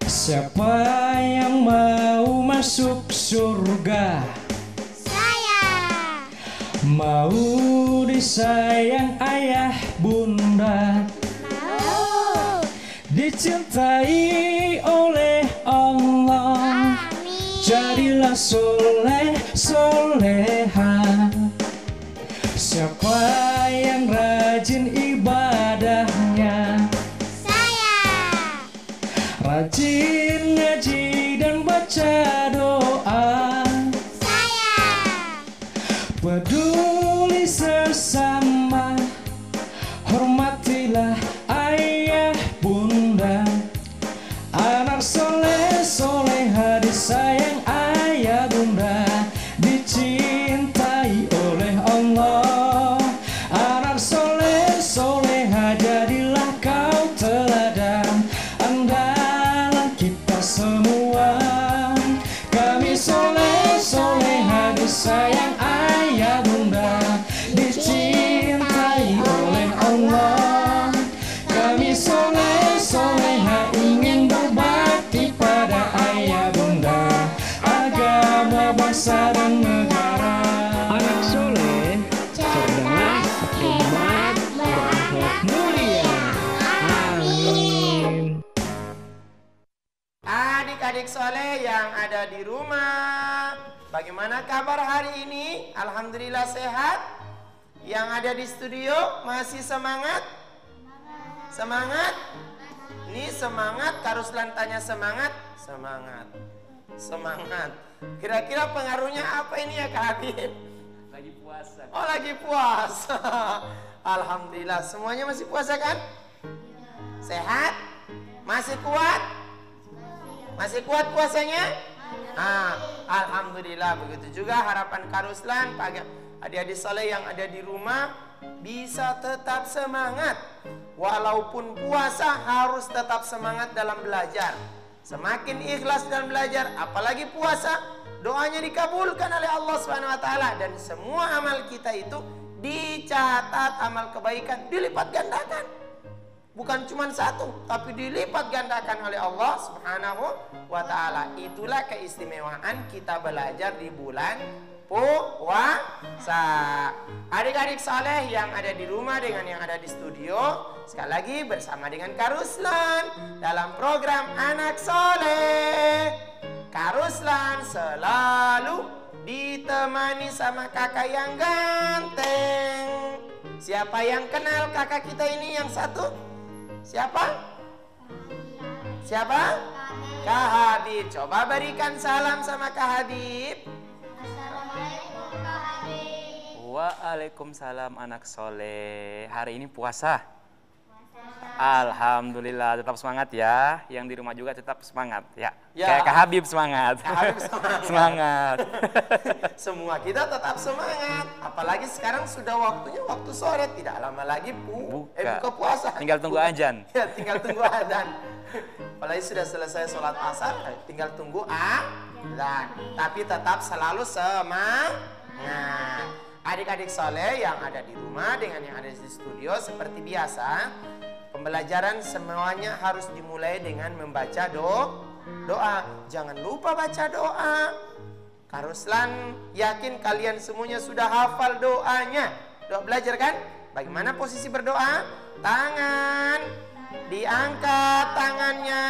Siapa yang mau masuk surga? Saya. Mau disayang ayah bunda, Mau. dicintai oleh Allah. Amin. Jadilah soleh soleha. Siapa yang rajin ibadahnya? Saya. Rajin ngaji dan baca doa. Saya. Peduli sesama, hormatilah ayah bunda. Anak soleh soleha disayang ayah bunda, dicintai oleh Allah. Anak soleh soleha jadilah kau teladan, andalan kita semua. Kami soleh soleha disayang ayah bunda, dicintai oleh Allah. Kami soleh soleha ingin berbakti pada ayah bunda, agama, bangsa dan negara. Anak soleh, cerdas, hebat, berakhlak mulia. Amin. Adik-adik soleh yang ada di rumah, bagaimana kabar hari ini? Alhamdulillah sehat. Yang ada di studio masih semangat? Semangat? Ini semangat, Karuslan tanya semangat? Semangat. Semangat. Kira-kira pengaruhnya apa ini ya Kak Habib? Lagi puasa. Oh lagi puasa. Alhamdulillah semuanya masih puasa kan? Sehat? Masih kuat? Masih kuat puasanya? Alhamdulillah. Begitu juga harapan Karuslan, adik-adik soleh yang ada di rumah bisa tetap semangat. Walaupun puasa harus tetap semangat dalam belajar. Semakin ikhlas dalam belajar, apalagi puasa, doanya dikabulkan oleh Allah SWT. Dan semua amal kita itu dicatat, amal kebaikan dilipat gandakan. Bukan cuma satu, tapi dilipat gandakan oleh Allah Subhanahu wa ta'ala. Itulah keistimewaan kita belajar di bulan puasa. Adik-adik saleh yang ada di rumah dengan yang ada di studio, sekali lagi bersama dengan Karuslan dalam program Anak Soleh. Karuslan selalu ditemani sama kakak yang ganteng. Siapa yang kenal kakak kita ini yang satu? Siapa? Siapa? Kak Habib. Coba berikan salam sama Kak Habib. Assalamualaikum Kak Habib. Waalaikumsalam anak soleh. Hari ini puasa. Alhamdulillah, tetap semangat ya. Yang di rumah juga tetap semangat ya. Kayak Kak Habib semangat. Kak Habib semangat. Semangat. Semua kita tetap semangat. Apalagi sekarang sudah waktunya waktu sore, tidak lama lagi buka puasa. Tinggal tunggu azan. Ya, tinggal tunggu azan. Apalagi sudah selesai sholat asar, tinggal tunggu azan. Tapi tetap selalu semangat. Adik-adik soleh yang ada di rumah dengan yang ada di studio seperti biasa, pembelajaran semuanya harus dimulai dengan membaca doa. Jangan lupa baca doa. Karuslan yakin kalian semuanya sudah hafal doanya. Doa belajar kan? Bagaimana posisi berdoa? Tangan diangkat tangannya.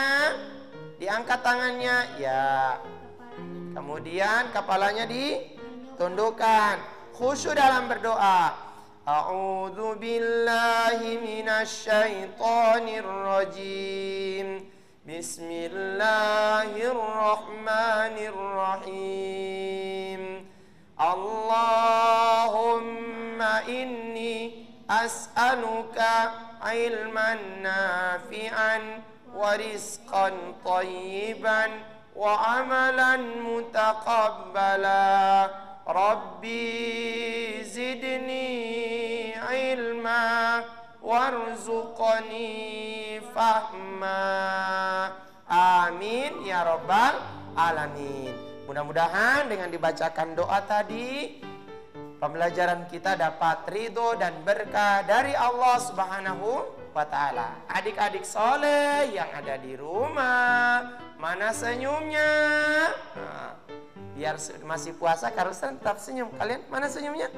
Diangkat tangannya ya. Kemudian kepalanya ditundukkan. Khusyuk dalam berdoa. A'udzu billahi minasyaitonir rajim. Bismillahirrahmanirrahim. Allahumma inni as'aluka ilman nafi'an wa rizqan thayyiban wa amalan mutaqabbala. Rabbi zidni ilma warzuqni fahma. Amin ya rabbal alamin. Mudah-mudahan dengan dibacakan doa tadi, pembelajaran kita dapat ridho dan berkah dari Allah Subhanahu wa ta'ala. Adik-adik soleh yang ada di rumah, mana senyumnya? Nah, biar masih puasa Kak Ruslan tetap senyum. Kalian mana senyumnya?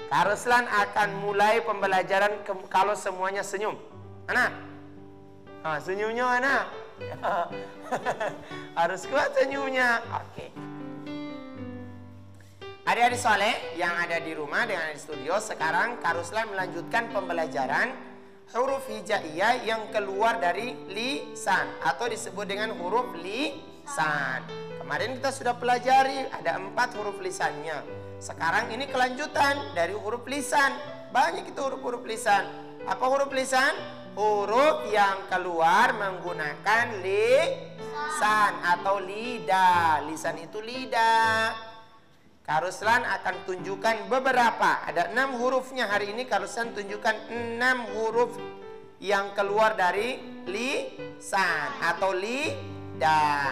Kak Ruslan akan mulai pembelajaran kalau semuanya senyum. Mana? Nah, senyumnya mana? Harus kuat senyumnya. Oke. Adik-adik soleh yang ada di rumah dengan di studio, sekarang Kak Ruslan melanjutkan pembelajaran huruf hijaiyah yang keluar dari lisan atau disebut dengan huruf lisan. Kemarin kita sudah pelajari ada 4 huruf lisannya. Sekarang ini kelanjutan dari huruf lisan. Banyak itu huruf-huruf lisan. Apa huruf lisan? Huruf yang keluar menggunakan lisan atau lidah. Lisan itu lidah. Kak Ruslan akan tunjukkan beberapa. Ada 6 hurufnya hari ini. Kak Ruslan tunjukkan 6 huruf yang keluar dari lisan atau lidah.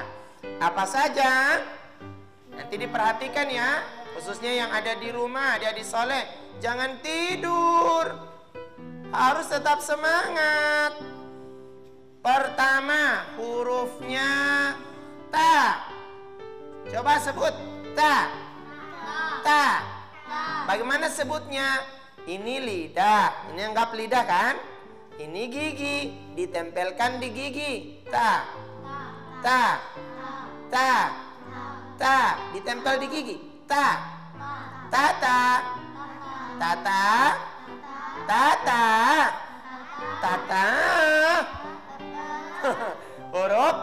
Apa saja? Nanti diperhatikan ya. Khususnya yang ada di rumah, ada di soleh. Jangan tidur. Harus tetap semangat. Pertama, hurufnya ta. Coba sebut ta. Ta. Bagaimana sebutnya? Ini lidah. Ini anggap lidah kan? Ini gigi. Ditempelkan di gigi. Ta. Ta. Ta. Ta. Ditempel di gigi. Ta. Tata. Tata. Tata. Tata. Huruf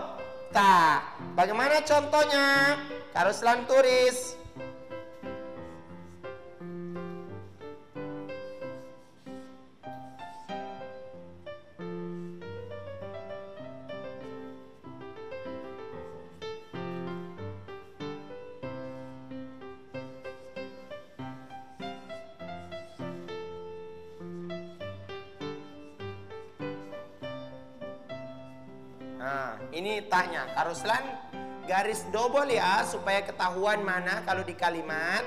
ta. Bagaimana contohnya? Kak Ruslan tulis. Nah, ini tanya. Kak Ruslan garis double ya supaya ketahuan mana kalau di kalimat.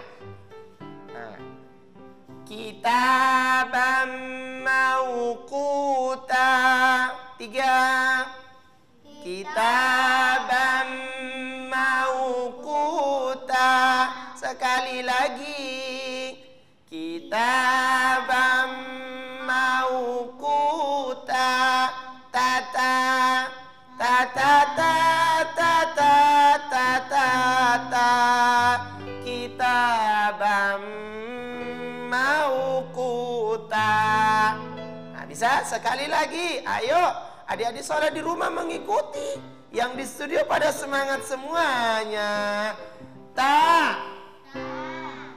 Nah, kitabam mauquta. 3. Kitabam mauquta. Sekali lagi. Kitabam mauquta. Tata. Ta ta ta ta ta ta ta kitabam mauquta. Nah, bisa sekali lagi. Ayo adik-adik soleh di rumah mengikuti. Yang di studio pada semangat semuanya. Ta.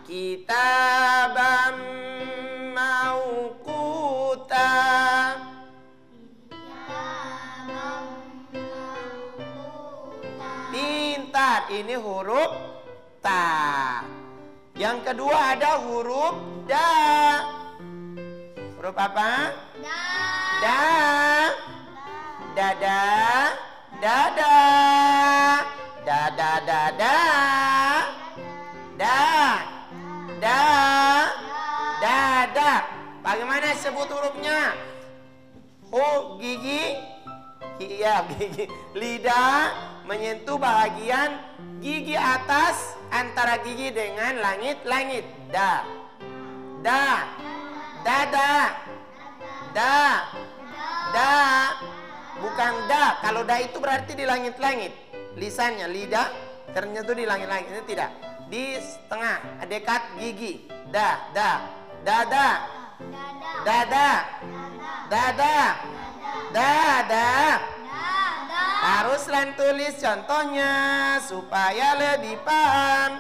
Kitabam mauquta. Pintar, ini huruf ta. Yang kedua ada huruf da. Huruf apa? Da. Da. Dada. Dada. Dada dada. Da. Da. Dada. Bagaimana sebut hurufnya? Gigi. Iya, gigi. Lidah menyentuh bahagian gigi atas antara gigi dengan langit-langit. Da. Da. Dada. Da. Da. Bukan da. Kalau da itu berarti di langit-langit. Lisannya, lidah ternyata di langit-langit. Ini tidak. Di tengah, dekat gigi. Da. Da. Dada. Dada. Dada. Dada. Harus tulis contohnya supaya lebih paham.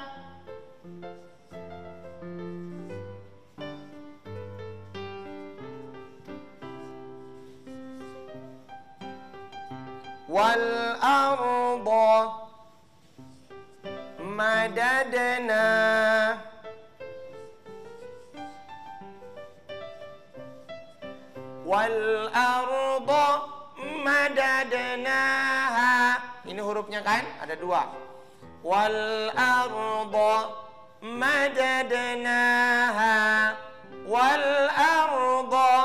Wal arda madadna. Wal arda madadnaha. Ini hurufnya kan ada 2. Wal arda madadnaha. Wal arda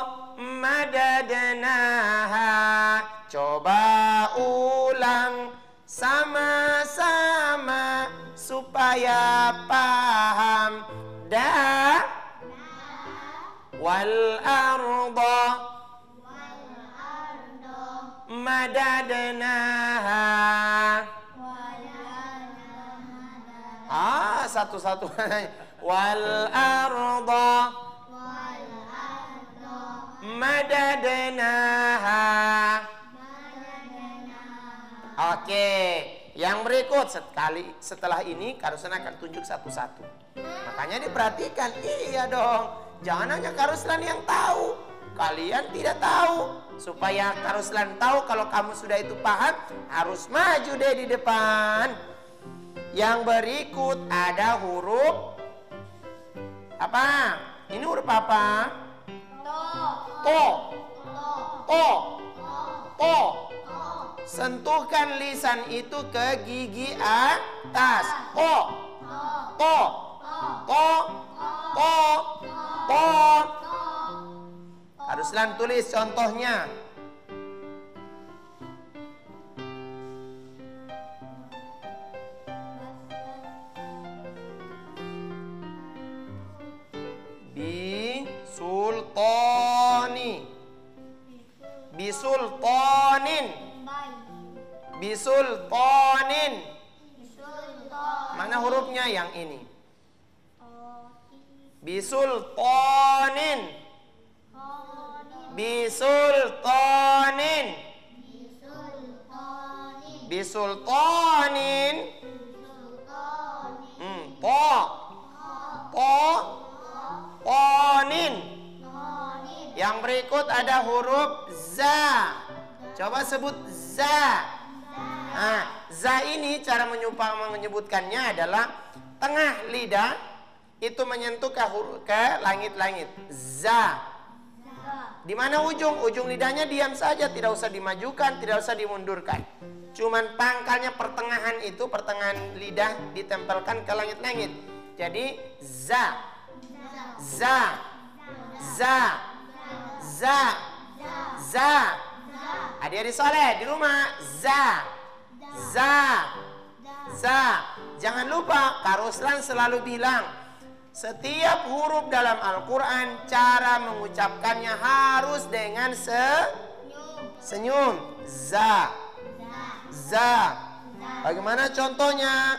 madadnaha. Coba ulang sama-sama supaya paham. Wal arda madadnaha. Satu-satu. Wal arda madadnaha. Oke, yang berikut setelah ini Karuslan akan tunjuk satu-satu. Makanya diperhatikan. Iya dong, jangan hanya Karuslan yang tahu, kalian tidak tahu. Supaya Karuslan tahu kalau kamu sudah itu paham, harus maju deh di depan. Yang berikut ada huruf apa? Ini huruf apa? To. Sentuhkan lisan itu ke gigi atas. To. Karuslan tulis contohnya. Bisultanin. Mana hurufnya yang ini? Bisultanin. Bisultanin. Bisultanin. Tonin. Yang berikut ada huruf za. Coba sebut za. Za ini cara menyebutkannya adalah tengah lidah itu menyentuh ke langit-langit. Za. Di mana ujung? Ujung lidahnya diam saja, tidak usah dimajukan, tidak usah dimundurkan. Cuman pangkalnya pertengahan itu, pertengahan lidah ditempelkan ke langit-langit. Jadi za. Za. Za. Za. Za. Adik-adik soleh di rumah, za. Za. Za. Jangan lupa Karuslan selalu bilang, setiap huruf dalam Al-Quran cara mengucapkannya harus dengan senyum. Za. Za. Bagaimana contohnya?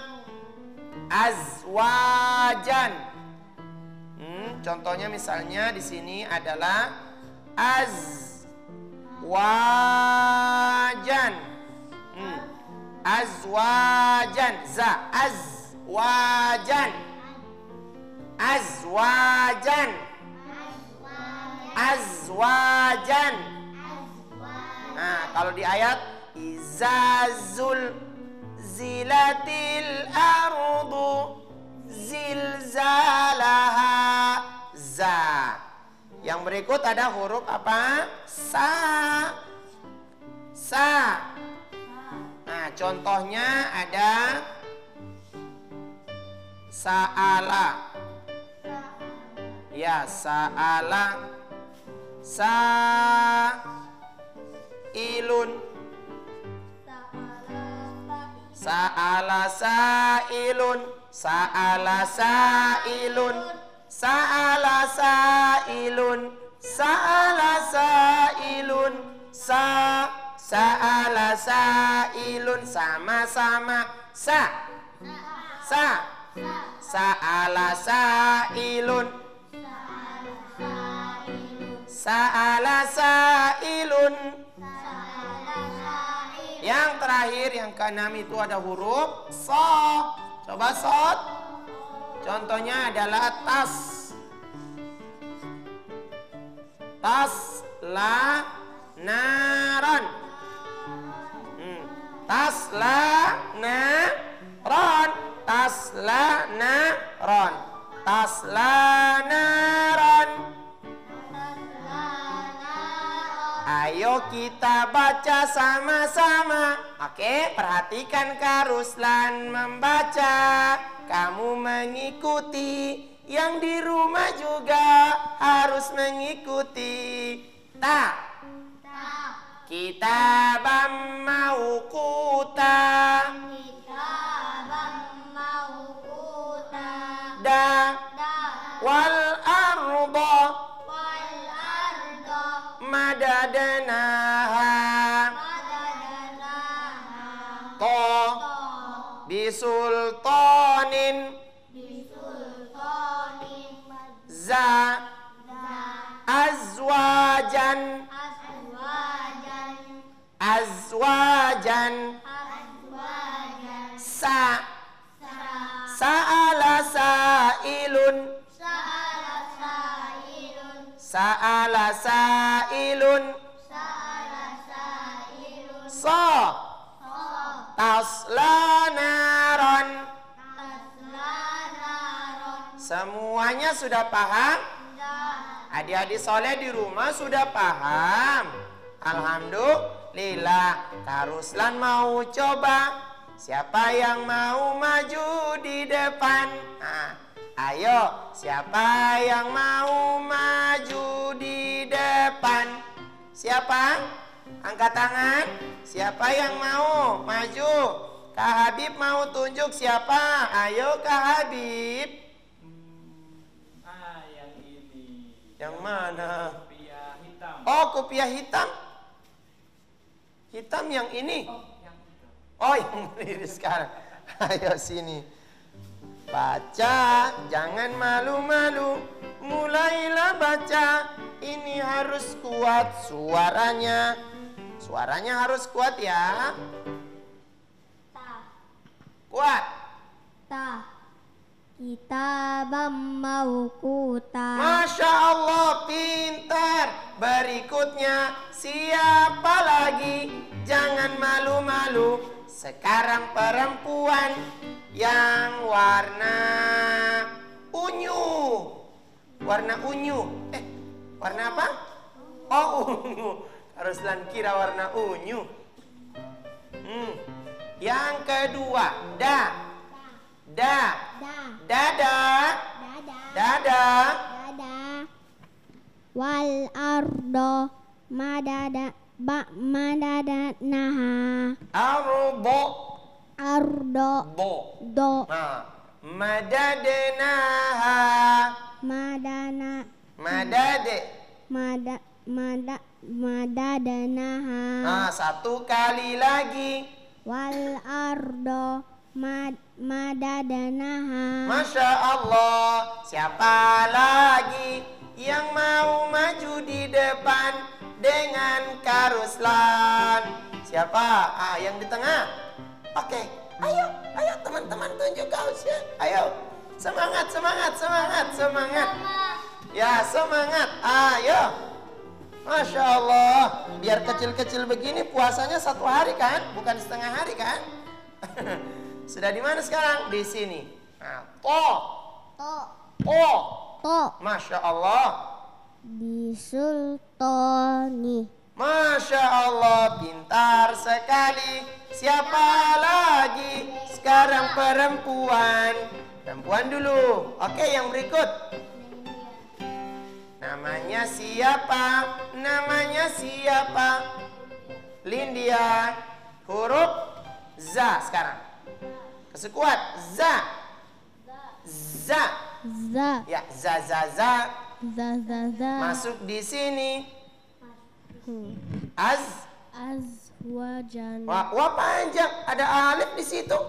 Azwajan. Contohnya misalnya di sini adalah azwajan. Azwajan. Za. Azwajan. Azwajan. Azwajan. Nah, kalau di ayat izazul zilatil ardu zilzalaha. Za. Yang berikut ada huruf apa? Sa. Sa. Nah, contohnya ada sa'ala. Ya, sa'ala. Sa'ilun. Sa'ala sa'ilun. Sa'ala sa'ilun. Sa'ala sa'ilun. Sa'ala sa'ilun. Sa'ala sa'ilun. Sama-sama. Sa'ala sa'ilun. Sa'ala sa'ilun. Yang terakhir, yang keenam itu ada huruf so. Coba sot. Contohnya adalah tas. Tas la naran. Tas la naran. Tas la naran. Tas la naran. Ayo kita baca sama-sama. Oke, perhatikan Karuslan membaca. Kamu mengikuti. Yang di rumah juga harus mengikuti. Ta. Kitaban mawquta. Kitaban mawquta. Da Da. wal arda Wal arda. madadnaha. Madadnaha. To bisultanin. Bisultanin. Za azwajan. Azwajan. Azwajan. Azwajan. Sa'ala sa'ilun. Sa'ala sa'ilun. Sa'ala sa'ilun. Sa'ala sa'ilun. Tasla naron. Tasla naron. Semuanya sudah paham? Adik-adik soleh di rumah sudah paham? Alhamdulillah. Kak Ruslan mau coba. Siapa yang mau maju di depan? Nah, ayo, siapa yang mau maju di depan? Siapa? Angkat tangan. Siapa yang mau maju? Kak Habib mau tunjuk siapa? Ayo Kak Habib. Yang ini. Yang mana? Kopiah hitam. Oh, kopiah hitam. Hitam yang ini. Oh, yang berdiri sekarang. Ayo sini. Baca, jangan malu-malu. Mulailah baca. Ini harus kuat suaranya. Suaranya harus kuat ya. Ta. Kuat. Ta. Kitaban mawquta. Masya Allah, pintar. Berikutnya, siapa lagi? Jangan malu-malu. Sekarang perempuan yang warna unyu. Warna unyu. Warna apa? Oh, unyu. Ruslan kira warna unyu. Yang kedua, dada. Da. Dada. Dada. Dada. Wal ardo madadnaha. Arbo. Ardo. Bo. Do. Madadnaha. Madana. Madade. Madadnaha. Satu kali lagi. Wal ardo madadnaha. Masya Allah. Siapa lagi yang mau maju di depan dengan Kak Ruslan? Siapa? Yang di tengah. Oke. Ayo teman-teman tunjuk kaosnya. Ayo. Semangat. Ya, semangat. Ayo. Masya Allah. Biar kecil-kecil begini puasanya 1 hari kan? Bukan setengah hari kan? Sudah di mana sekarang? Di sini. To. Masya Allah. Bisultani. Masya Allah, pintar sekali. Siapa lagi? Sekarang perempuan. Perempuan dulu. Oke, yang berikut. Namanya siapa? Lindia. Huruf za sekarang. Kesekuat. Za. Ya, za. Masuk di sini. Azwajan. Wah panjang. Ada alif di situ.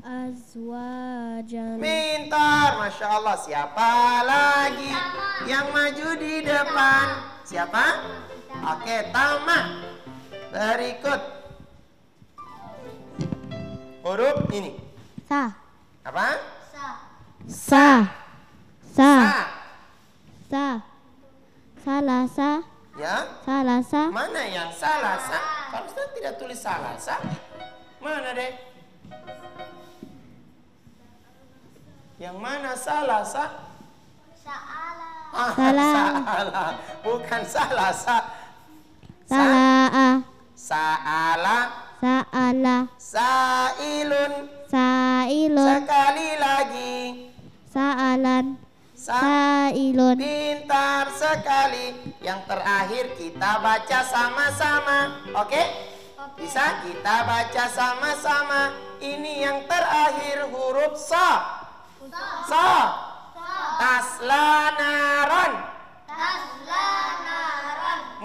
Azwajan. Pintar, Masya Allah. Siapa lagi yang maju di depan? Siapa? Oke, Tama. Berikut. Huruf ini. Sa. Apa? Sa. Salasa. Ya. Salasa. Mana yang salah? Kalau Ustaz tidak tulis salah. Mana deh? Yang mana salah? Salah. Salah. Bukan salah. Salah. Sa'ala. Sa'ilun. Sekali lagi. Sa'alan. Sa'ilun. Pintar sekali. Yang terakhir kita baca sama-sama. Oke? Bisa kita baca sama-sama. Ini yang terakhir huruf sa. Sa. Tasla naron.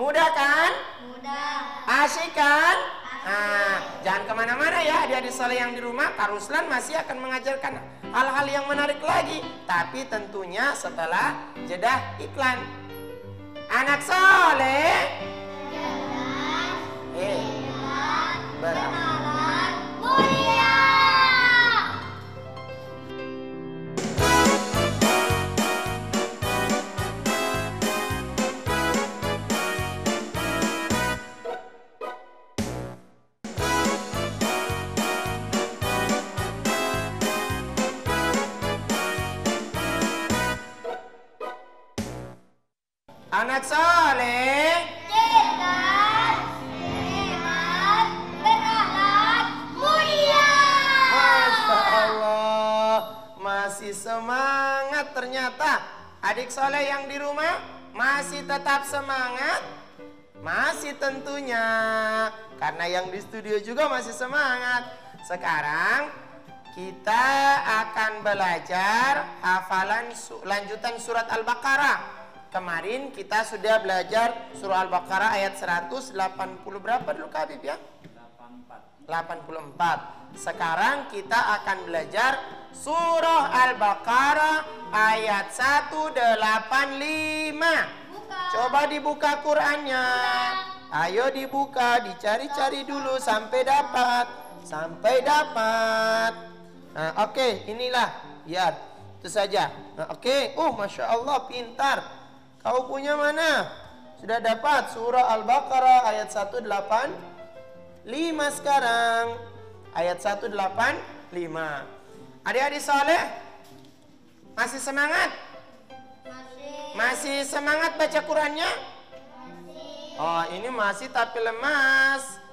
Mudah kan? Asyik kan? Nah, jangan kemana-mana ya adik-adik soleh yang di rumah. Kak Ruslan masih akan mengajarkan hal-hal yang menarik lagi. Tapi tentunya setelah jeda iklan. Anak soleh beramal mulia. Anak soleh cerdas, hemat, berakhlak mulia. Masya Allah, masih semangat ternyata. Adik soleh yang di rumah masih tetap semangat? Masih tentunya, karena yang di studio juga masih semangat. Sekarang kita akan belajar hafalan lanjutan surat Al-Baqarah. Kemarin kita sudah belajar surah Al-Baqarah ayat 180 berapa dulu Kak Habib ya? 84. Sekarang kita akan belajar surah Al-Baqarah ayat 185. Coba dibuka Qur'annya. Ayo dibuka, dicari-cari dulu sampai dapat. Nah, oke, inilah. Biar itu saja. Nah, oke. Masya Allah, pintar. Kau punya mana? Sudah dapat surah Al-Baqarah ayat 185 sekarang. Ayat 185. Adik-adik soleh, masih semangat? Masih semangat baca Qur'annya? Oh, ini masih tapi lemas.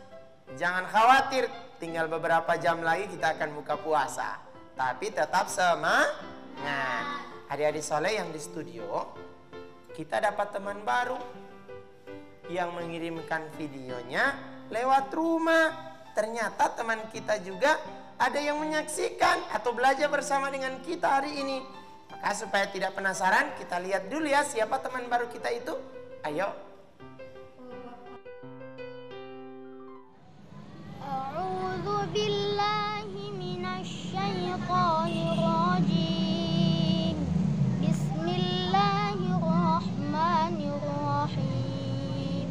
Jangan khawatir, tinggal beberapa jam lagi kita akan buka puasa. Tapi tetap semangat. Adik-adik soleh yang di studio, kita dapat teman baru yang mengirimkan videonya lewat rumah. Ternyata teman kita juga ada yang menyaksikan atau belajar bersama dengan kita hari ini. Maka supaya tidak penasaran, kita lihat dulu ya siapa teman baru kita itu. Ayo. A'udzu billahi minasy syaithanir rajim. Bismillahirrahmanirrahim.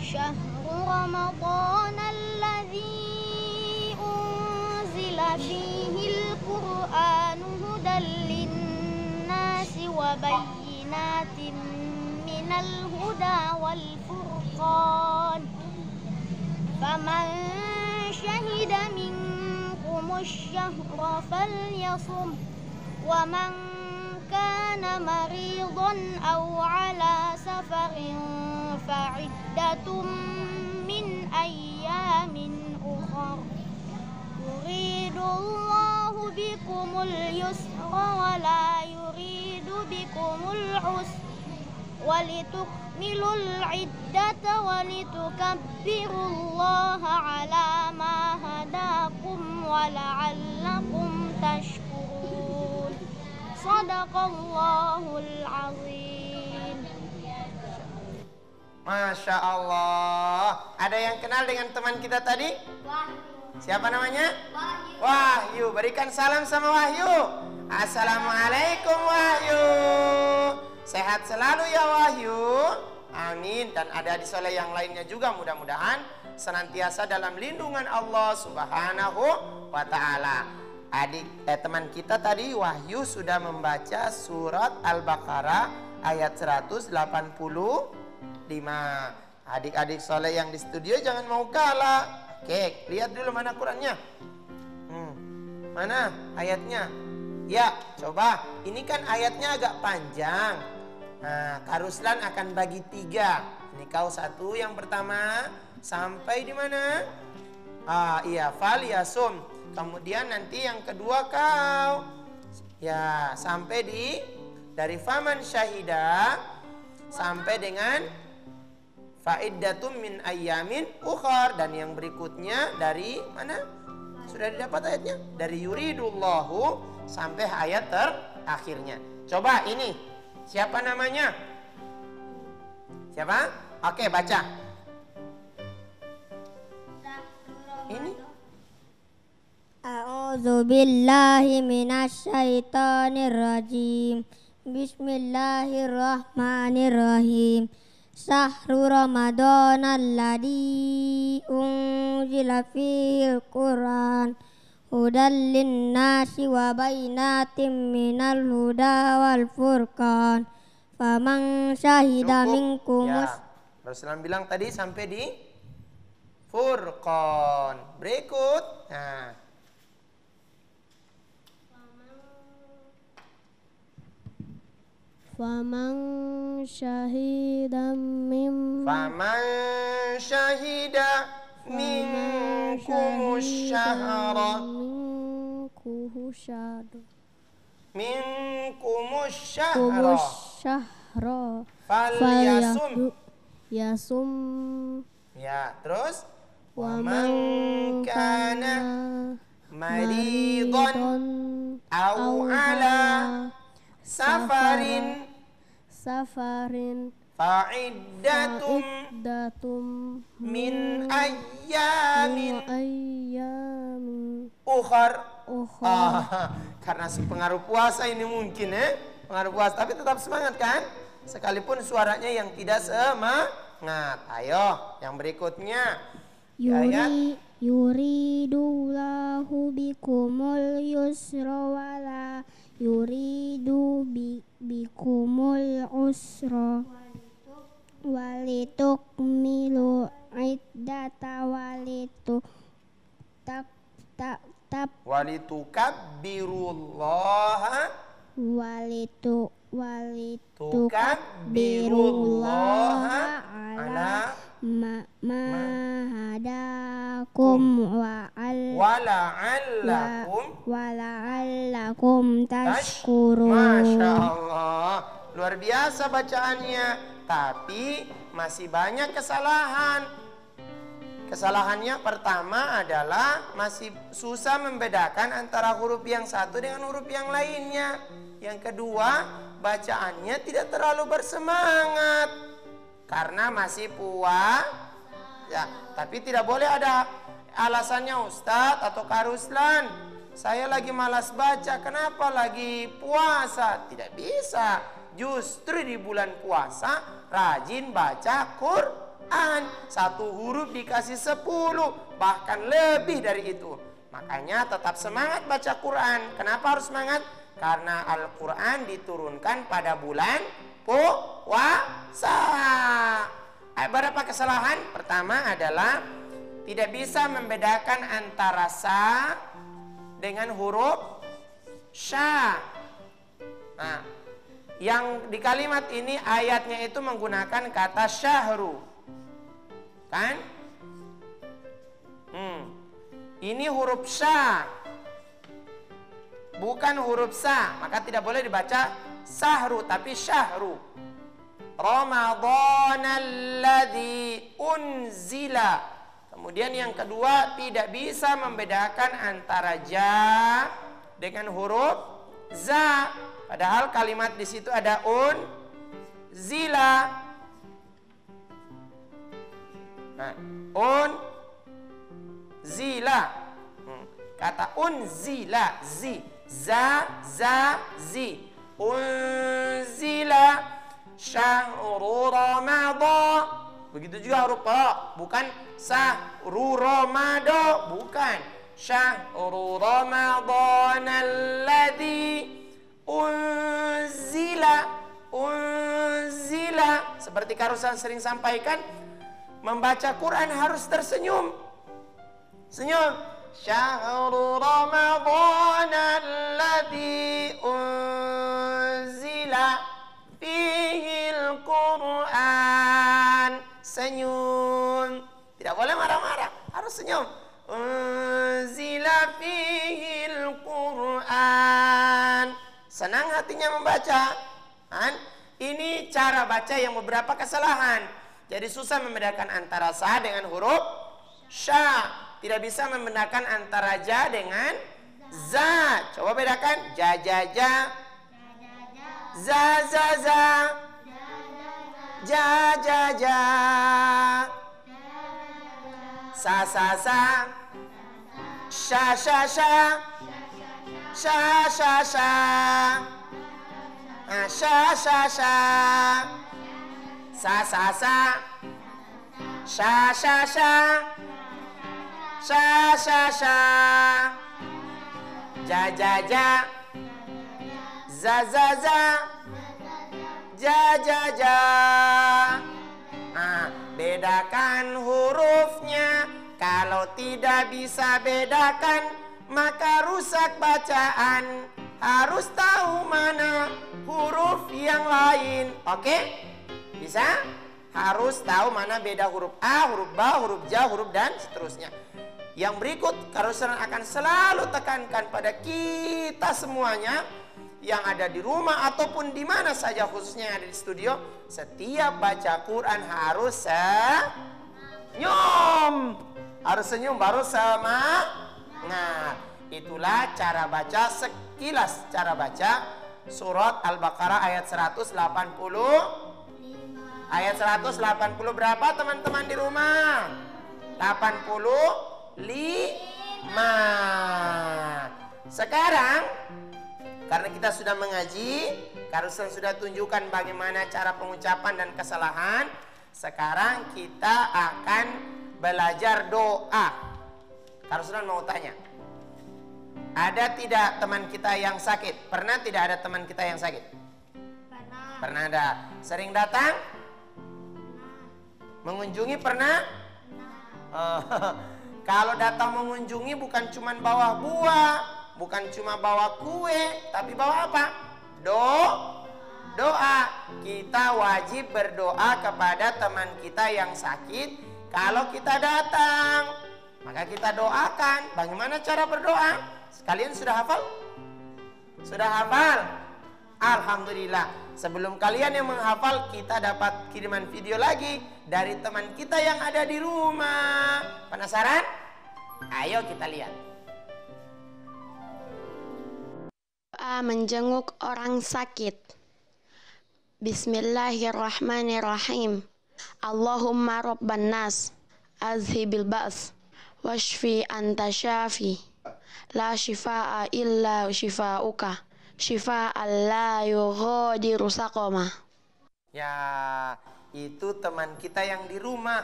Syahrul Ramadan alladzi unzila fihil Qur'anu hudan lin-nasi wa bayyinatin minal huda wal furqan. Faman syahida minkumusy syahra falyasum wa man kana maridan aw ala safarin fa'iddatum min ayyamin ukhra. Yuridullahu bikumul yusra wa la yuridu bikumul usra walitukmilul iddata walitukabbirullaha ala ma hadakum wa la'allakum tashkurun. Sadaqallahul azim. Masya Allah. Ada yang kenal dengan teman kita tadi? Siapa namanya? Wahyu. Berikan salam sama Wahyu. Assalamualaikum Wahyu. Sehat selalu ya Wahyu. Amin. Dan adik-adik soleh yang lainnya juga mudah-mudahan senantiasa dalam lindungan Allah Subhanahu wa ta'ala. Teman kita tadi Wahyu sudah membaca surat Al-Baqarah ayat 185. Adik-adik soleh yang di studio jangan mau kalah. Oke, lihat dulu mana Qurannya. Mana ayatnya? Ya, coba. Ini kan ayatnya agak panjang. Nah, Kak Ruslan akan bagi 3. Ini kau satu yang pertama sampai di mana? Iya, falyasum. Kemudian nanti yang kedua kau. Ya, sampai dari faman syahida sampai dengan fa'iddatum min ayyamin ukhar, dan yang berikutnya dari mana? Sudah didapat ayatnya? Dari yuridullahu sampai ayat terakhirnya. Coba ini, siapa namanya? Siapa? Oke, baca. Ini. A'udzu billahi minasy syaithanir rajim. Bismillahirrahmanirrahim. Sahru Ramadan alladzi unzila fihil Qur'an hudal linnasi wa bainatin minal huda wal furqan faman syahida minkum. Ya, Rasulullah bilang tadi sampai di Furqan. Berikut. Nah. Faman syahida minkumus syahra falyasum. Ya, terus waman kana maridan au ala safarin fa'iddatum min ayyamin ukhar. Karena pengaruh puasa ini mungkin pengaruh puasa, tapi tetap semangat kan? Sekalipun suaranya yang tidak semangat. Ayo, yang berikutnya. Yuridullahu bikumul yusra wala yuridu bikumul usra walitukmilu iddata walitukabbirullaha ala mahadakum wala'allakum tashkurun. Masya Allah, luar biasa bacaannya, tapi masih banyak kesalahan. Kesalahannya pertama adalah masih susah membedakan antara huruf yang satu dengan huruf yang lainnya. Yang kedua, bacaannya tidak terlalu bersemangat karena masih puasa. Ya, tapi tidak boleh ada alasannya, Ustadz atau Kak Ruslan, saya lagi malas baca, kenapa lagi puasa? Tidak bisa. Justru di bulan puasa rajin baca Quran. Satu huruf dikasih 10, bahkan lebih dari itu. Makanya tetap semangat baca Quran. Kenapa harus semangat? Karena Al-Quran diturunkan pada bulan puasa. Berapa kesalahan? Pertama adalah tidak bisa membedakan antara sa dengan huruf sya. Nah, yang di kalimat ini ayatnya itu menggunakan kata syahru, kan? Ini huruf sya, bukan huruf sa, maka tidak boleh dibaca sahru tapi syahru. Ramadhanalladzi unzila. Kemudian yang kedua, tidak bisa membedakan antara ja dengan huruf za. Padahal kalimat di situ ada unzila. Nah, unzila. Kata unzila, zi, za, zi. Unzila syahru Ramadan. Begitu juga huruf ra, bukan syahru Ramadan, bukan syahru Ramadan alladzi unzila. Seperti Karusan sering sampaikan, membaca Quran harus tersenyum. Senyum. Syahru Ramadan alladzi unzila fihil Quran. Senyum. Tidak boleh marah-marah, harus senyum. Unzila fihil Quran. Senang hatinya membaca, kan? Ini cara baca yang beberapa kesalahan. Jadi susah membedakan antara sa dengan huruf sya. Tidak bisa membedakan antara ja dengan za. Coba bedakan. Ja, ja, ja. Za, za, za. Ja, ja, ja. Sa, sa, sa. Sha, sha, sha. Sha, sha, sha. Sha, sha, sha. Sa, sa, sa. Sha, sha, sha. Sha, sha, sha. Ja, ja, ja. Za, za, za. Ja, ja, ja. Bedakan hurufnya. Kalau tidak bisa bedakan, maka rusak bacaan. Harus tahu mana huruf yang lain. Oke? Bisa? Harus tahu mana beda huruf A, huruf B, huruf J, huruf dan seterusnya. Yang berikut Karuslan akan selalu tekankan pada kita semuanya yang ada di rumah ataupun di mana saja, khususnya yang ada di studio. Setiap baca Quran harus senyum. Harus senyum baru semangat. Itulah cara baca, sekilas cara baca surat Al-Baqarah ayat 180. Ayat 180 berapa teman-teman di rumah? 85. Sekarang karena kita sudah mengaji, Karuslan sudah tunjukkan bagaimana cara pengucapan dan kesalahan. Sekarang kita akan belajar doa. Karuslan mau tanya, ada tidak teman kita yang sakit? Pernah tidak ada teman kita yang sakit? Pernah. Pernah ada. Sering datang? Mengunjungi pernah? Kalau datang mengunjungi bukan cuma bawa buah, bukan cuma bawa kue, tapi bawa apa? Doa. Kita wajib berdoa kepada teman kita yang sakit. Kalau kita datang, maka kita doakan. Bagaimana cara berdoa? Kalian sudah hafal? Sudah hafal? Alhamdulillah. Sebelum kalian yang menghafal, kita dapat kiriman video lagi dari teman kita yang ada di rumah. Penasaran? Ayo kita lihat. Doa menjenguk orang sakit. Bismillahirrahmanirrahim. Allahumma rabban nas, azhibil ba's, washfi anta syafi, la shifaa illa shifauka, shifaan la yughadiru saqama. Ya, itu teman kita yang di rumah.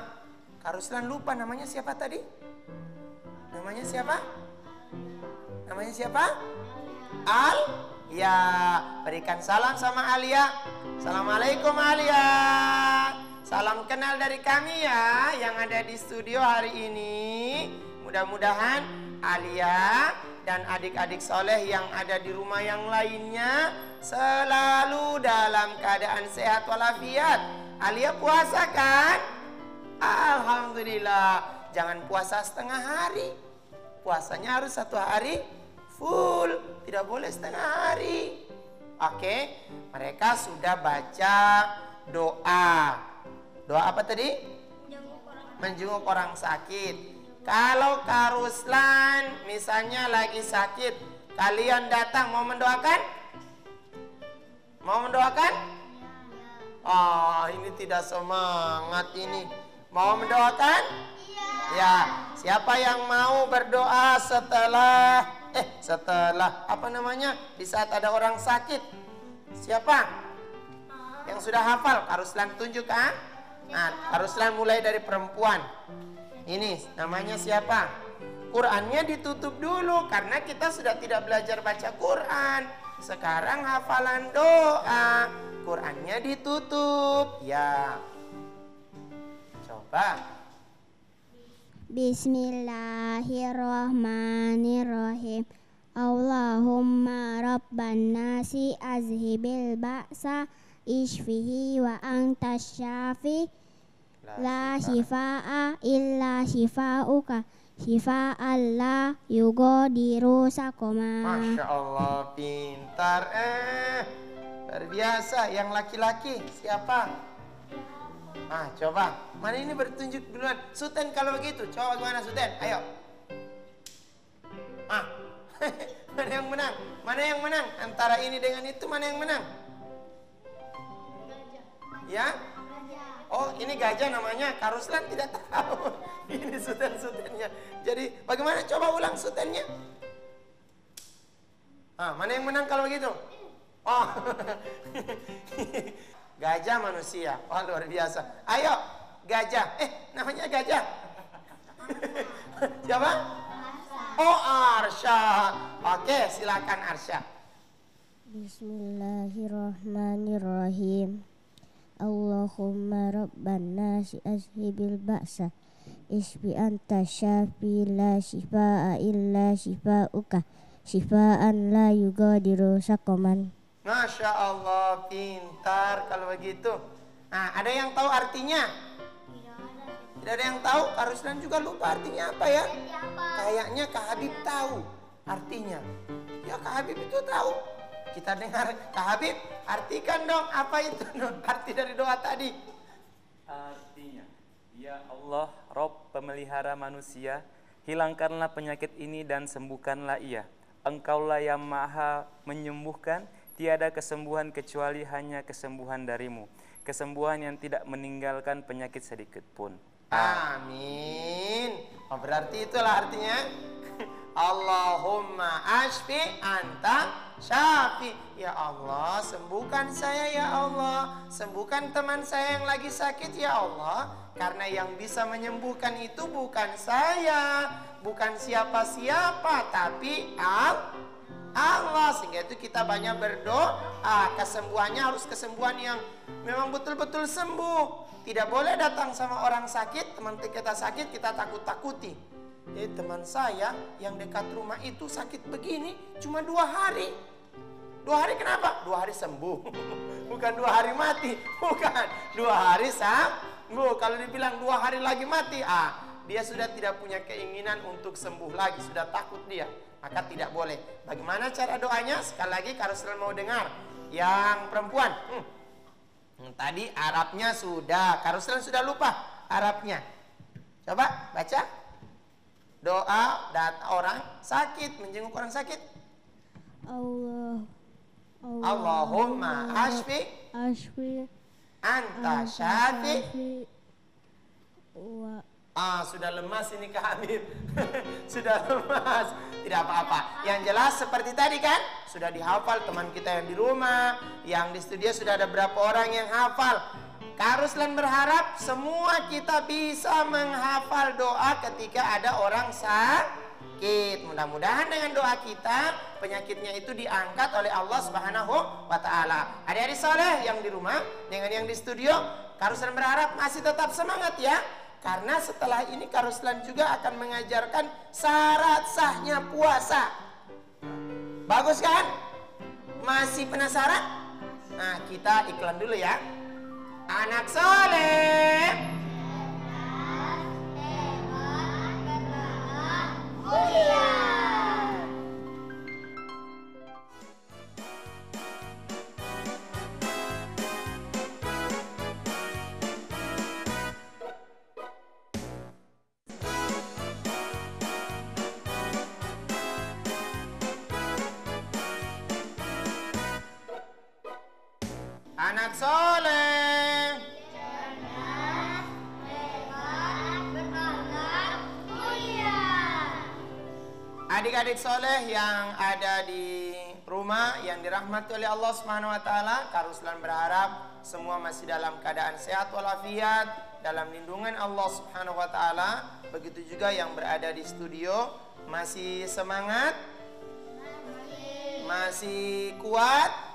Karuslan lupa namanya siapa tadi? Namanya siapa? Namanya siapa? Al? Ya, berikan salam sama Alia. Assalamualaikum Alia. Salam kenal dari kami ya, yang ada di studio hari ini. Mudah-mudahan Alia dan adik-adik soleh yang ada di rumah yang lainnya selalu dalam keadaan sehat walafiat. Alia puasa kan? Alhamdulillah. Jangan puasa setengah hari. Puasanya harus 1 hari full. Tidak boleh setengah hari. Oke, mereka sudah baca doa. Doa apa tadi? Menjenguk orang sakit. Kalau Karuslan misalnya lagi sakit, kalian datang mau mendoakan? Mau mendoakan? Oh, ini tidak semangat ini. Mau mendoakan? Ya, siapa yang mau berdoa setelah apa namanya? Di saat ada orang sakit. Siapa? Yang sudah hafal, Karuslan tunjukkan. Nah, Karuslan mulai dari perempuan. Ini namanya siapa? Qurannya ditutup dulu karena kita sudah tidak belajar baca Quran. Sekarang hafalan doa, Qurannya ditutup. Ya. Coba. Bismillahirrahmanirrahim. Allahumma rabban nasi azhibil ba'sa ishfihi wa antas syafi la shifaa illa shifauka shifaan la yughadiru saqama. Masya Allah, pintar. Luar biasa. Yang laki-laki siapa? Ah, coba. Mana ini bertunjuk duluan? Suten kalau begitu. Coba gimana Suten? Ayo. Ah. Mana yang menang? Mana yang menang? Antara ini dengan itu mana yang menang? Ya? Oh, ini gajah namanya. Kak Ruslan tidak tahu. Ini Suten-Sutennya. Jadi, bagaimana? Coba ulang Sutennya. Ah, mana yang menang kalau begitu? Oh. Gajah manusia. Oh, luar biasa. Ayo, gajah. Namanya gajah. Siapa? Oh, Arsya. Oke, silakan Arsya. Bismillahirrahmanirrahim. Allahumma rabban nasi azhibil ba'sa isfi anta syafi la shifaa illa shifauka shifaan la yugadiru saqaman. Masya Allah, pintar kalau begitu. Nah, ada yang tahu artinya? Tidak ada yang tahu. Kak Ruslan juga lupa artinya apa ya? Kayaknya Kak Habib tahu artinya. Ya, Kak Habib itu tahu. Kita dengar Kak Habib, artikan dong apa itu arti dari doa tadi. Artinya, ya Allah, Rob pemelihara manusia, hilangkanlah penyakit ini dan sembuhkanlah ia. Engkaulah yang maha menyembuhkan, tiada kesembuhan kecuali hanya kesembuhan darimu. Kesembuhan yang tidak meninggalkan penyakit sedikit pun. Amin. Oh, berarti itulah artinya. Allahumma ashfi anta syafi. Ya Allah, sembuhkan saya ya Allah. Sembuhkan teman saya yang lagi sakit ya Allah. Karena yang bisa menyembuhkan itu bukan saya, bukan siapa-siapa, tapi Allah. Sehingga itu kita banyak berdoa. Kesembuhannya harus kesembuhan yang memang betul-betul sembuh. Tidak boleh datang sama orang sakit, teman kita sakit, kita takut-takuti. Teman saya yang dekat rumah itu sakit begini cuma 2 hari. 2 hari kenapa? 2 hari sembuh. Bukan 2 hari mati. Bukan 2 hari sembuh. Kalau dibilang 2 hari lagi mati, dia sudah tidak punya keinginan untuk sembuh lagi. Sudah takut dia. Maka tidak boleh. Bagaimana cara doanya? Sekali lagi Kak Ruslan mau dengar. Yang perempuan. Tadi Arabnya sudah. Kak Ruslan sudah lupa Arabnya. Coba baca. Doa orang sakit, menjenguk orang sakit. Allahumma ashfi anta syafi. Sudah lemas ini Kak Habib. Sudah lemas. Tidak apa-apa. Yang jelas seperti tadi kan, sudah dihafal teman kita yang di rumah, yang di studio sudah ada berapa orang yang hafal. Kak Ruslan berharap semua kita bisa menghafal doa ketika ada orang sakit. Mudah-mudahan dengan doa kita penyakitnya itu diangkat oleh Allah Subhanahu wa taala. Adik-adik soleh yang di rumah dengan yang di studio, Kak Ruslan berharap masih tetap semangat ya. Karena setelah ini Kak Ruslan juga akan mengajarkan syarat sahnya puasa. Bagus kan? Masih penasaran? Nah, kita iklan dulu ya. Anak soleh, mulia. Anak soleh, cerdas, hebat, berakhlak, mulia. Adik-adik soleh yang ada di rumah yang dirahmati oleh Allah Subhanahu wa taala, Kak Ruslan berharap semua masih dalam keadaan sehat walafiat, dalam lindungan Allah Subhanahu wa taala. Begitu juga yang berada di studio, masih semangat? Masih kuat?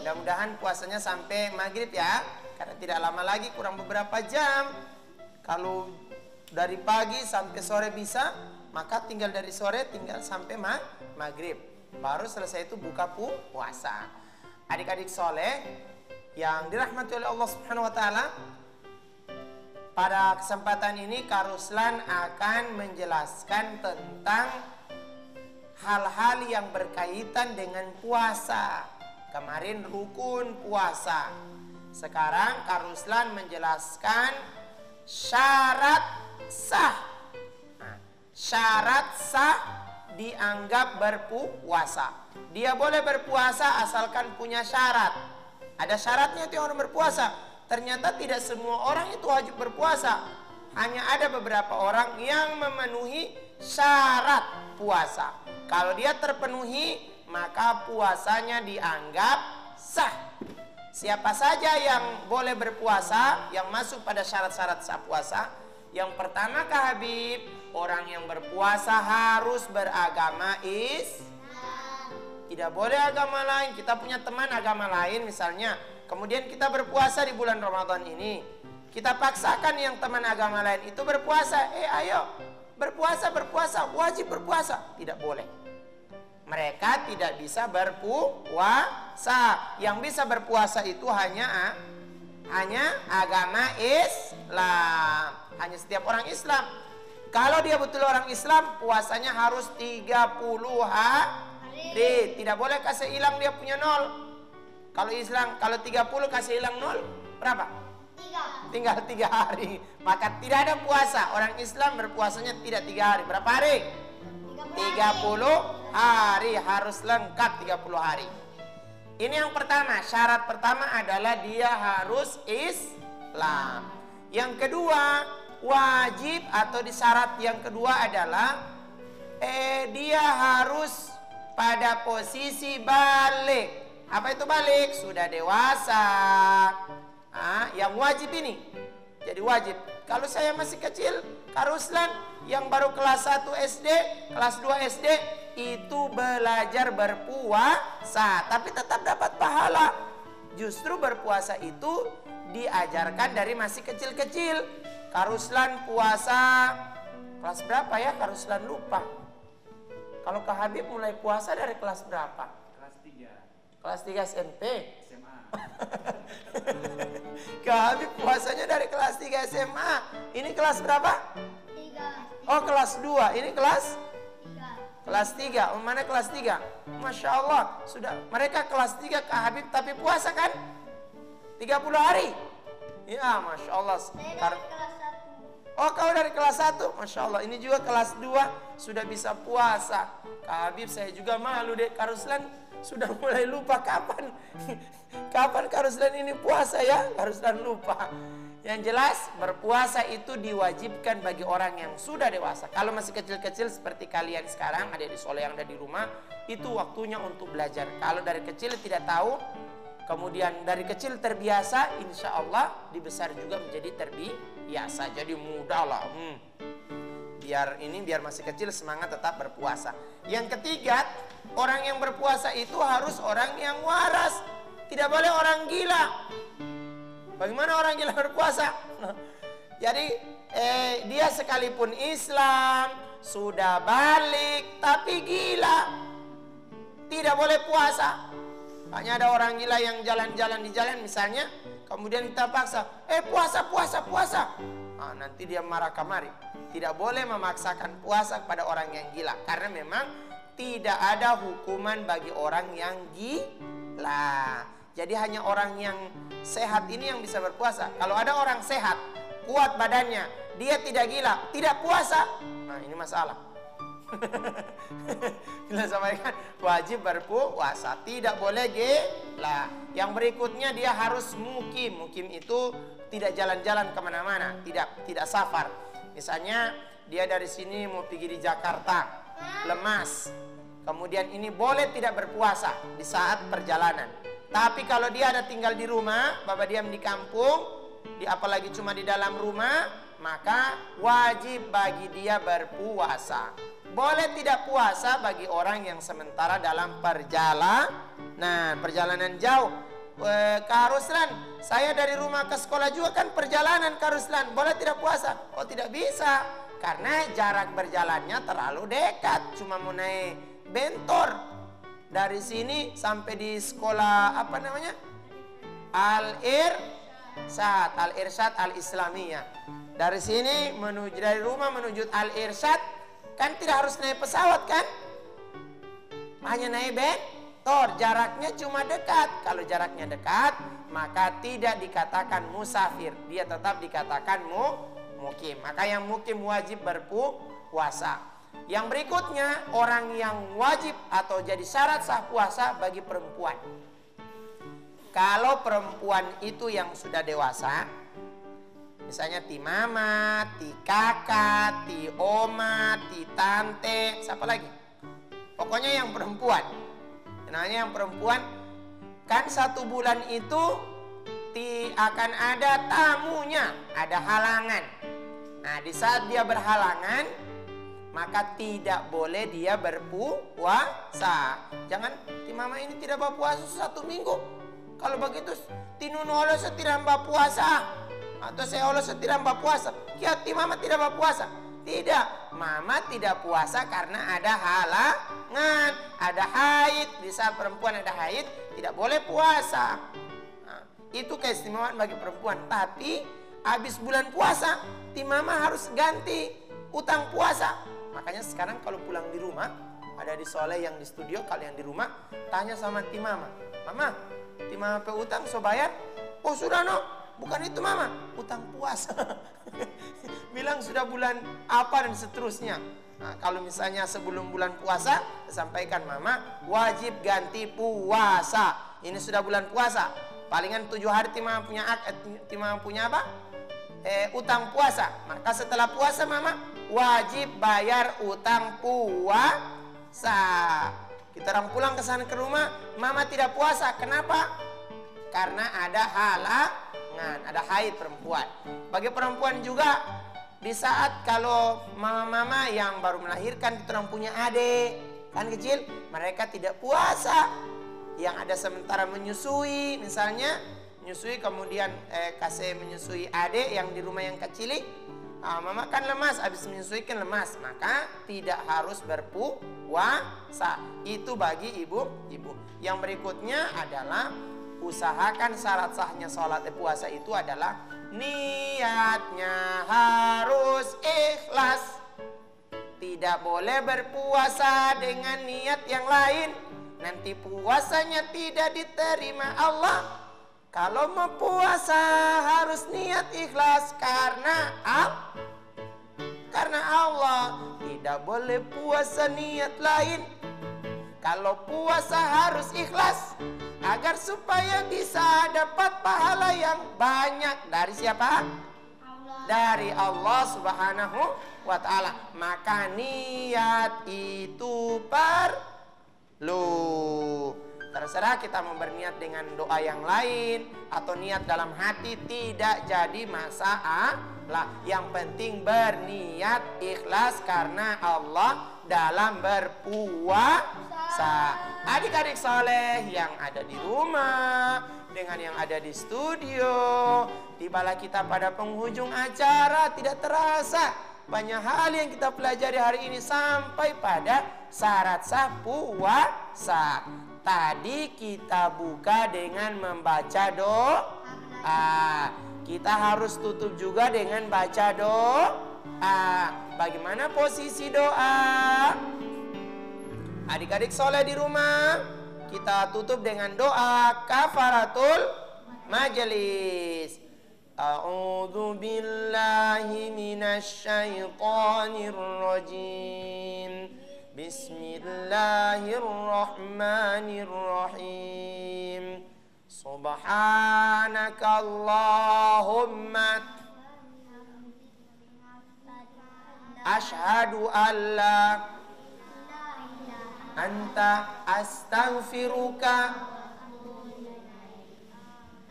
Mudah-mudahan puasanya sampai maghrib ya. Karena tidak lama lagi, kurang beberapa jam. Kalau dari pagi sampai sore bisa, maka tinggal dari sore tinggal sampai maghrib. Baru selesai itu buka puasa. Adik-adik soleh yang dirahmati oleh Allah Subhanahu wa taala, pada kesempatan ini Kak Ruslan akan menjelaskan tentang hal-hal yang berkaitan dengan puasa. Kemarin rukun puasa. Sekarang Kak Ruslan menjelaskan syarat sah. Nah, syarat sah dianggap berpuasa. Dia boleh berpuasa asalkan punya syarat. Ada syaratnya itu orang berpuasa. Ternyata tidak semua orang itu wajib berpuasa. Hanya ada beberapa orang yang memenuhi syarat puasa. Kalau dia terpenuhi, maka puasanya dianggap sah. Siapa saja yang boleh berpuasa, yang masuk pada syarat-syarat sah puasa? Yang pertama Kak Habib, orang yang berpuasa harus beragama Islam. Tidak boleh agama lain. Kita punya teman agama lain misalnya, kemudian kita berpuasa di bulan Ramadan ini. Kita paksakan yang teman agama lain itu berpuasa. Ayo berpuasa, wajib berpuasa. Tidak boleh. Mereka tidak bisa berpuasa. Yang bisa berpuasa itu hanya agama Islam. Hanya setiap orang Islam. Kalau dia betul orang Islam, puasanya harus 30 hari. Tidak boleh kasih hilang dia punya 0. Kalau Islam, kalau 30 kasih hilang 0, berapa? 3. Tinggal 3 hari. Maka tidak ada puasa. Orang Islam berpuasanya tidak 3 hari. Berapa hari? 30 hari. Harus lengkap 30 hari. Ini yang pertama. Syarat pertama adalah dia harus Islam. Yang kedua, wajib atau disyarat yang kedua adalah dia harus pada posisi balik. Apa itu balik? Sudah dewasa. Yang wajib ini. Jadi wajib. Kalau saya masih kecil, Kak Ruslan yang baru kelas 1 SD, kelas 2 SD itu belajar berpuasa, tapi tetap dapat pahala. Justru berpuasa itu diajarkan dari masih kecil-kecil. Kak Ruslan puasa kelas berapa ya? Kak Ruslan lupa. Kalau Kak Habib mulai puasa dari kelas berapa? Kelas 3. Kelas 3 SMP? SMA. Kak Habib puasanya dari kelas 3 SMA. Ini kelas berapa? 3. Oh kelas 2. Ini kelas? 3. Kelas 3. Oh, mana kelas 3? Masya Allah. Sudah. Mereka kelas 3 Kak Habib tapi puasa kan? 30 hari. Ya Masya Allah. Saya dari kelas 1. Oh kau dari kelas 1. Masya Allah. Ini juga kelas 2 sudah bisa puasa. Kak Habib saya juga malu deh. Kak Ruslan sudah mulai lupa kapan Kak Ruslan ini puasa ya. Kak Ruslan lupa. Yang jelas berpuasa itu diwajibkan bagi orang yang sudah dewasa. Kalau masih kecil-kecil seperti kalian sekarang ada di Soleh yang ada di rumah, itu waktunya untuk belajar. Kalau dari kecil tidak tahu, kemudian dari kecil terbiasa, insya Allah dibesar juga menjadi terbiasa. Jadi mudah lah. Biar masih kecil semangat tetap berpuasa. Yang ketiga, orang yang berpuasa itu harus orang yang waras. Tidak boleh orang gila. Bagaimana orang gila berpuasa? Jadi dia sekalipun Islam, sudah balik, tapi gila. Tidak boleh puasa. Hanya ada orang gila yang jalan-jalan di jalan misalnya, kemudian kita paksa, puasa. Nanti dia marah kamari. Tidak boleh memaksakan puasa kepada orang yang gila. Karena memang tidak ada hukuman bagi orang yang gila. Jadi hanya orang yang sehat ini yang bisa berpuasa. Kalau ada orang sehat, kuat badannya, dia tidak gila, tidak puasa, nah ini masalah. Kita sampaikan wajib berpuasa, tidak boleh gila. Yang berikutnya dia harus mukim. Mukim itu tidak jalan-jalan kemana-mana, tidak safar. Misalnya dia dari sini mau pergi di Jakarta, lemas. Kemudian ini boleh tidak berpuasa di saat perjalanan. Tapi kalau dia ada tinggal di rumah, bapak diam di kampung, apalagi cuma di dalam rumah, maka wajib bagi dia berpuasa. Boleh tidak puasa bagi orang yang sementara dalam perjalanan jauh. Kak Ruslan, saya dari rumah ke sekolah juga kan perjalanan Kak Ruslan, boleh tidak puasa? Oh tidak bisa, karena jarak berjalannya terlalu dekat, cuma mau naik bentor. Dari sini sampai di sekolah apa namanya? Al-Irsyad Al-Islamiyah. Dari sini dari rumah menuju Al-Irsyad kan tidak harus naik pesawat kan? Hanya naik Tor, jaraknya cuma dekat. Kalau jaraknya dekat, maka tidak dikatakan musafir. Dia tetap dikatakan mukim. Maka yang mukim wajib berpuasa. Yang berikutnya, orang yang wajib atau jadi syarat sah puasa bagi perempuan. Kalau perempuan itu yang sudah dewasa, misalnya ti mama, ti kakak, ti oma, ti tante, siapa lagi? Pokoknya yang perempuan. Namanya yang perempuan, kan 1 bulan itu akan ada tamunya, ada halangan. Nah, di saat dia berhalangan, maka tidak boleh dia berpuasa. Jangan, ti mama ini tidak berpuasa 1 minggu. Kalau begitu, ti nunu Allah tidak berpuasa. Atau saya Allah tidak berpuasa. Ti mama tidak berpuasa. Tidak, mama tidak puasa karena ada halangan, ada haid. Di saat perempuan ada haid, tidak boleh puasa. Nah, itu keistimewaan bagi perempuan. Tapi habis bulan puasa, ti mama harus ganti utang puasa. Makanya sekarang kalau pulang di rumah, ada di Soleh yang di studio, kalian di rumah, tanya sama ti mama, mama, ti mama pe utang so bayar? Oh sudah no, bukan itu mama, utang puasa. Bilang sudah bulan apa dan seterusnya. Nah, kalau misalnya sebelum bulan puasa, sampaikan mama wajib ganti puasa. Ini sudah bulan puasa, palingan 7 hari ti mama punya apa? Utang puasa. Maka setelah puasa mama wajib bayar utang puasa. Kita orang pulang ke sana ke rumah, mama tidak puasa. Kenapa? Karena ada halangan, ada haid perempuan. Bagi perempuan juga, di saat kalau mama-mama yang baru melahirkan, kita orang punya adik kan kecil, mereka tidak puasa. Yang ada sementara menyusui, misalnya menyusui kemudian kasih menyusui adik yang di rumah yang kecil, mama kan lemas, habis menyusui kan lemas, maka tidak harus berpuasa. Itu bagi ibu-ibu. Yang berikutnya adalah usahakan syarat sahnya sholat puasa itu adalah niatnya harus ikhlas. Tidak boleh berpuasa dengan niat yang lain, nanti puasanya tidak diterima Allah. Kalau mau puasa harus niat ikhlas karena Allah. Tidak boleh puasa niat lain. Kalau puasa harus ikhlas agar supaya bisa dapat pahala yang banyak dari siapa? Dari Allah Subhanahu wa ta'ala. Maka niat itu perlu. Terserah kita mau berniat dengan doa yang lain atau niat dalam hati, tidak jadi masalah. Yang penting berniat ikhlas karena Allah dalam berpuasa. Adik-adik soleh yang ada di rumah dengan yang ada di studio, tibalah kita pada penghujung acara. Tidak terasa banyak hal yang kita pelajari hari ini sampai pada syarat sah puasa. Tadi kita buka dengan membaca doa. Kita harus tutup juga dengan baca doa. Bagaimana posisi doa? Adik-adik soleh di rumah, kita tutup dengan doa kafaratul majelis. A'udzu billahi minasy syaithanir rajim. Bismillahirrahmanirrahim. Subhanakallahumma asyhadu an la anta astaghfiruka.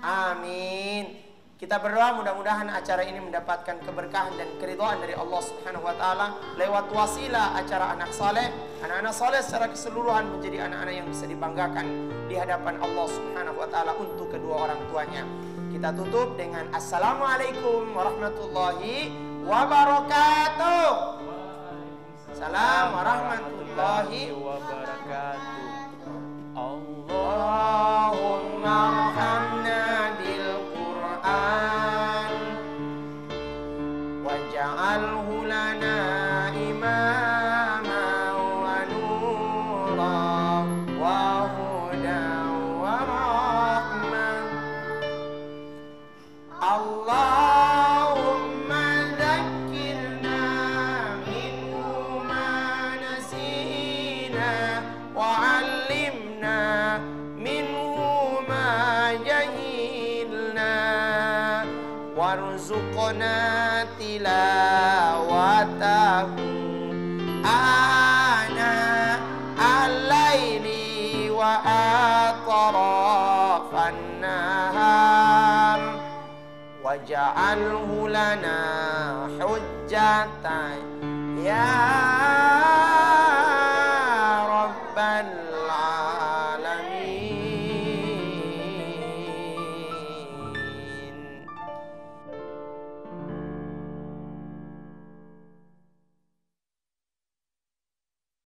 Amin. Kita berdoa mudah-mudahan acara ini mendapatkan keberkahan dan keridhaan dari Allah Subhanahu wa taala lewat wasilah acara anak saleh. Anak-anak saleh secara keseluruhan menjadi anak-anak yang bisa dibanggakan di hadapan Allah Subhanahu wa taala untuk kedua orang tuanya. Kita tutup dengan Assalamualaikum warahmatullahi wabarakatuh. Assalamualaikum warahmatullahi wabarakatuh. Allahumma arhamna bil Quran waj'alhu lana imama wa nura wa warzuqna tilawatahu ana al-laili wa atrafan nahar waj'alhu lana hujjatan ya rabbal